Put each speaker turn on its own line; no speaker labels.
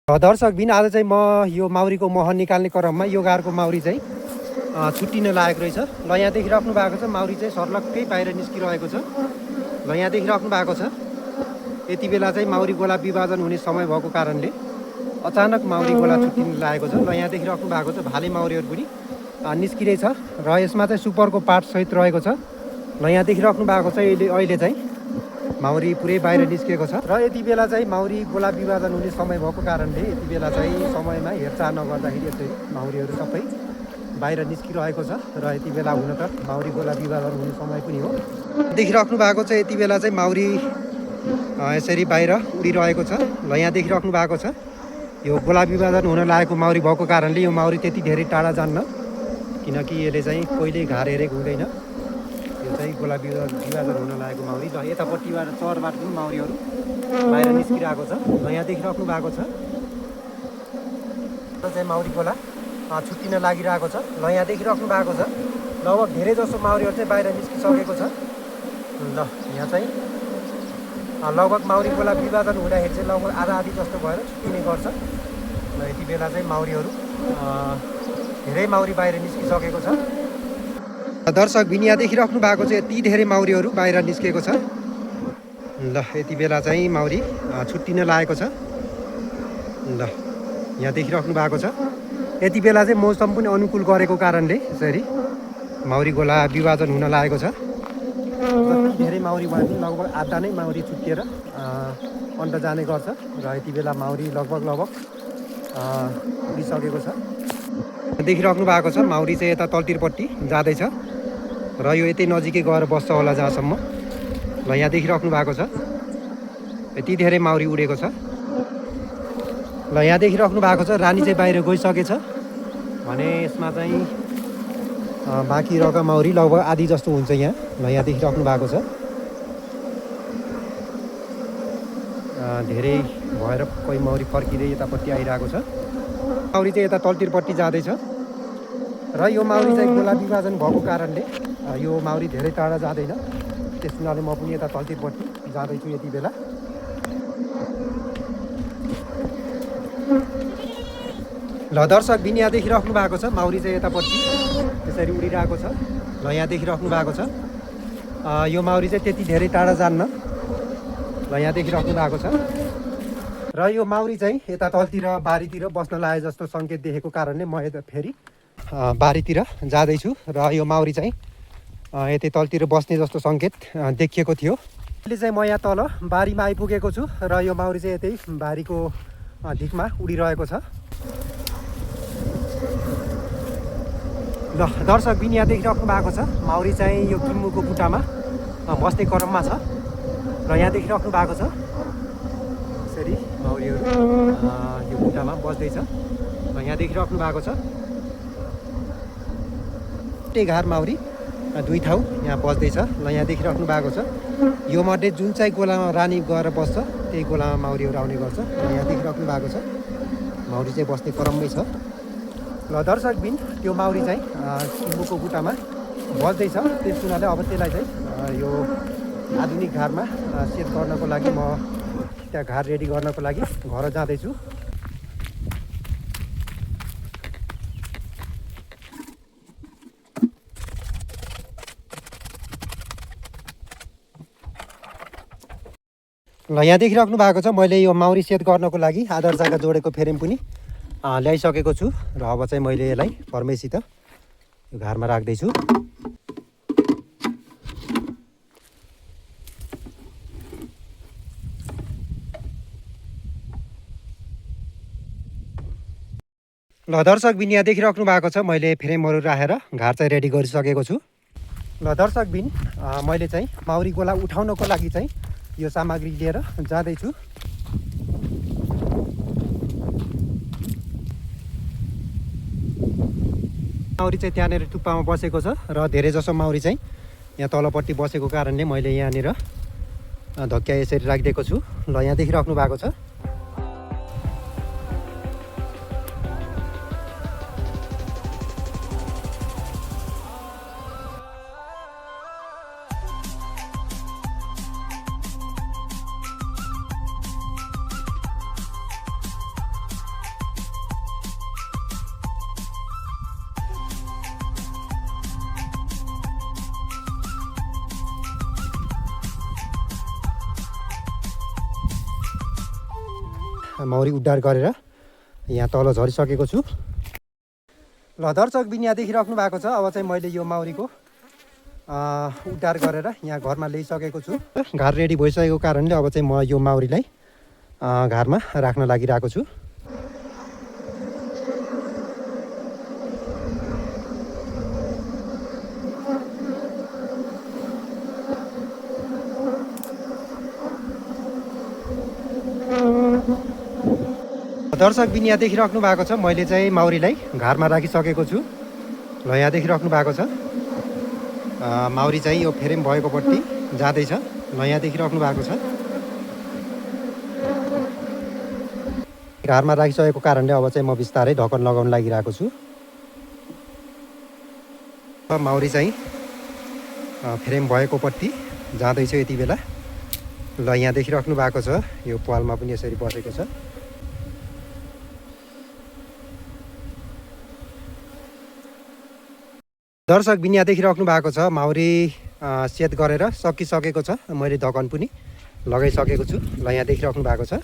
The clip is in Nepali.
दर्शकबिन आज चाहिँ म यो माउरीको मह निकाल्ने क्रममा यो गारको माउरी चाहिँ छुट्टिन लागेको रहेछ। ल यहाँ देखिराख्नु भएको छ माउरी चाहिँ सर्लक्कै बाहिर निस्किरहेको छ। ल यहाँ देखिराख्नु भएको छ। यति बेला चाहिँ माउरी गोला विभाजन हुने समय भएको कारणले अचानक माउरी गोला छुट्टिन लागेको छ। ल यहाँ देखिराख्नु भएको छ भाले माउरीहरू पनि निस्किरहेछ र यसमा चाहिँ सुपरको पार्ट सहित रहेको छ। ल यहाँ देखिराख्नु भएको छ अहिले चाहिँ माउरी पुरै बाहिर निस्केको छ र यति बेला चाहिँ माउरी गोला विभाजन हुने समय भएको कारणले यति बेला चाहिँ समयमा हेरचाह नगर्दाखेरि यसरी माउरीहरू सबै बाहिर निस्किरहेको छ र यति बेला हुन त माउरी गोला विभाजन हुने समय पनि हो। देखिराख्नु भएको छ यति बेला चाहिँ माउरी यसरी बाहिर उडिरहेको छ। ल यहाँ देखिराख्नु भएको छ यो गोला विभाजन हुन लागेको माउरी भएको कारणले यो माउरी त्यति धेरै टाढा जान्न, किनकि यसले चाहिँ कहिले घार हेरेको हुँदैन। यो चाहिँ गोला विभाजन हुन लागेको माउरी र यतापट्टिबाट चरबाट पनि माउरीहरू बाहिर निस्किरहेको छ। र यहाँ देखिराख्नु भएको छ चाहिँ माउरी गोला छुट्टिन लागिरहेको छ। ल यहाँ देखिराख्नु भएको छ लगभग धेरै जसो माउरीहरू चाहिँ बाहिर निस्किसकेको छ। ल यहाँ चाहिँ लगभग माउरी गोला विभाजन हुँदाखेरि चाहिँ लगभग आधा आधी जस्तो भएर छुट्टिने गर्छ। ल यति बेला चाहिँ माउरीहरू धेरै माउरी बाहिर निस्किसकेको छ। दर्शकबिन यहाँ देखिराख्नु भएको छ यति धेरै माउरीहरू बाहिर निस्केको छ। ल यति बेला चाहिँ माउरी छुट्टिन लागेको छ। ल यहाँ देखिराख्नु भएको छ यति बेला चाहिँ मौसम पनि अनुकूल गरेको कारणले यसरी माउरी गोला विभाजन हुन लागेको छ। जति धेरै माउरी भयो भने लगभग आधा नै माउरी छुट्टिएर अन्त जाने गर्छ र यति बेला माउरी लगभग उडिसकेको छ। देखिराख्नु भएको छ माउरी चाहिँ यता तलतिरपट्टि जाँदैछ र यो यतै नजिकै गएर बस्छ होला जहाँसम्म। ल यहाँ देखिराख्नु भएको छ यति धेरै माउरी उडेको छ। ल यहाँ देखिराख्नु भएको छ रानी चाहिँ बाहिर गइसकेछ भने यसमा चाहिँ बाँकी रहेका माउरी लगभग आधी जस्तो हुन्छ यहाँ। ल यहाँ देखिराख्नु भएको छ धेरै भएर कोही माउरी फर्किँदै यतापट्टि आइरहेको छ। माउरी चाहिँ यता तलतिरपट्टि जाँदैछ र यो माउरी चाहिँ गोला विभाजन भएको कारणले यो माउरी धेरै टाढा जाँदैन, त्यस हुनाले म पनि यता तलतिरपट्टि जाँदैछु यति बेला। ल दर्शकबिन यहाँ देखिराख्नु भएको छ माउरी चाहिँ यतापट्टि त्यसरी उडिरहेको छ। ल यहाँ देखिराख्नु भएको छ यो माउरी चाहिँ त्यति धेरै टाढा जान्न। ल यहाँ देखिराख्नु भएको छ र यो माउरी चाहिँ यता तलतिर बारीतिर बस्न लागे जस्तो सङ्केत देखेको कारणले म यता फेरि बारीतिर जाँदैछु र यो माउरी चाहिँ यतै तलतिर बस्ने जस्तो सङ्केत देखिएको थियो। अहिले चाहिँ म यहाँ तल बारीमा आइपुगेको छु र यो माउरी चाहिँ यतै बारीको धिकमा उडिरहेको छ। ल दर्शकबिन यहाँ देखिराख्नु भएको छ माउरी चाहिँ यो किम्मुको बुट्टामा बस्ने क्रममा छ र यहाँ देखिराख्नु भएको छ यसरी माउरीहरू यो बुट्टामा बस्दैछ। र यहाँ देखिराख्नु भएको छ घार माउरी दुई ठाउँ यहाँ बस्दैछ। ल यहाँ देखिराख्नु भएको छ यो मध्ये जुन चाहिँ गोलामा रानी गएर बस्छ त्यही गोलामा माउरीहरू आउने गर्छ। र यहाँ देखिराख्नु भएको छ माउरी चाहिँ बस्ने क्रममै छ। ल दर्शकबिन त्यो माउरी चाहिँ किम्बुको बुट्टामा बस्दैछ, त्यस हुनाले अब त्यसलाई चाहिँ यो आधुनिक घारमा सेट गर्नको लागि म त्यहाँ घार रेडी गर्नको लागि घर जाँदैछु। ल यहाँ देखिराख्नु भएको छ मैले यो माउरी सेट गर्नको लागि आधार जग्गा जोडेको फ्रेम पनि ल्याइसकेको छु र अब चाहिँ मैले यसलाई फर्मेसित यो घरमा राख्दैछु। ल दर्शकबिन यहाँ देखिराख्नु भएको छ मैले फ्रेमहरू राखेर घार चाहिँ रेडी गरिसकेको छु। ल दर्शकबिन मैले चाहिँ माउरी गोला उठाउनको लागि चाहिँ यो सामग्री लिएर जाँदैछु। माउरी चाहिँ त्यहाँनिर टुप्पामा बसेको छ र धेरै जसो माउरी चाहिँ यहाँ तलपट्टि बसेको कारणले मैले यहाँनिर धक्क्या यसरी राखिदिएको छु। ल यहाँ देखिराख्नु भएको छ माउरी उद्धार गरेर यहाँ तल झरिसकेको छु। ल दर्शक बिन यहाँ देखिराख्नु भएको छ। अब चाहिँ मैले यो माउरीको उद्धार गरेर यहाँ घरमा ल्याइसकेको छु। घर रेडी भइसकेको कारणले अब चाहिँ म यो माउरीलाई घरमा राख्न लागिरहेको छु। दर्शक बिन यहाँ देखिराख्नु भएको छ, मैले चाहिँ माउरीलाई घरमा राखिसकेको छु। ल यहाँ देखिराख्नु भएको छ माउरी चाहिँ यो फ्रेम भएकोपट्टि जाँदैछ। ल यहाँ देखिराख्नु भएको छ। घरमा राखिसकेको कारणले अब चाहिँ म बिस्तारै ढकन लगाउन लागिरहेको छु। माउरी चाहिँ फ्रेम भएकोपट्टि जाँदैछ यति बेला। ल यहाँ देखिराख्नु भएको छ यो पालमा पनि यसरी बसेको छ। दर्शक बिन यहाँ देखिराख्नु भएको छ माउरी सेट गरेर सकिसकेको छ। मैले ढकन पनि लगाइसकेको छु। ल यहाँ देखिराख्नु भएको छ।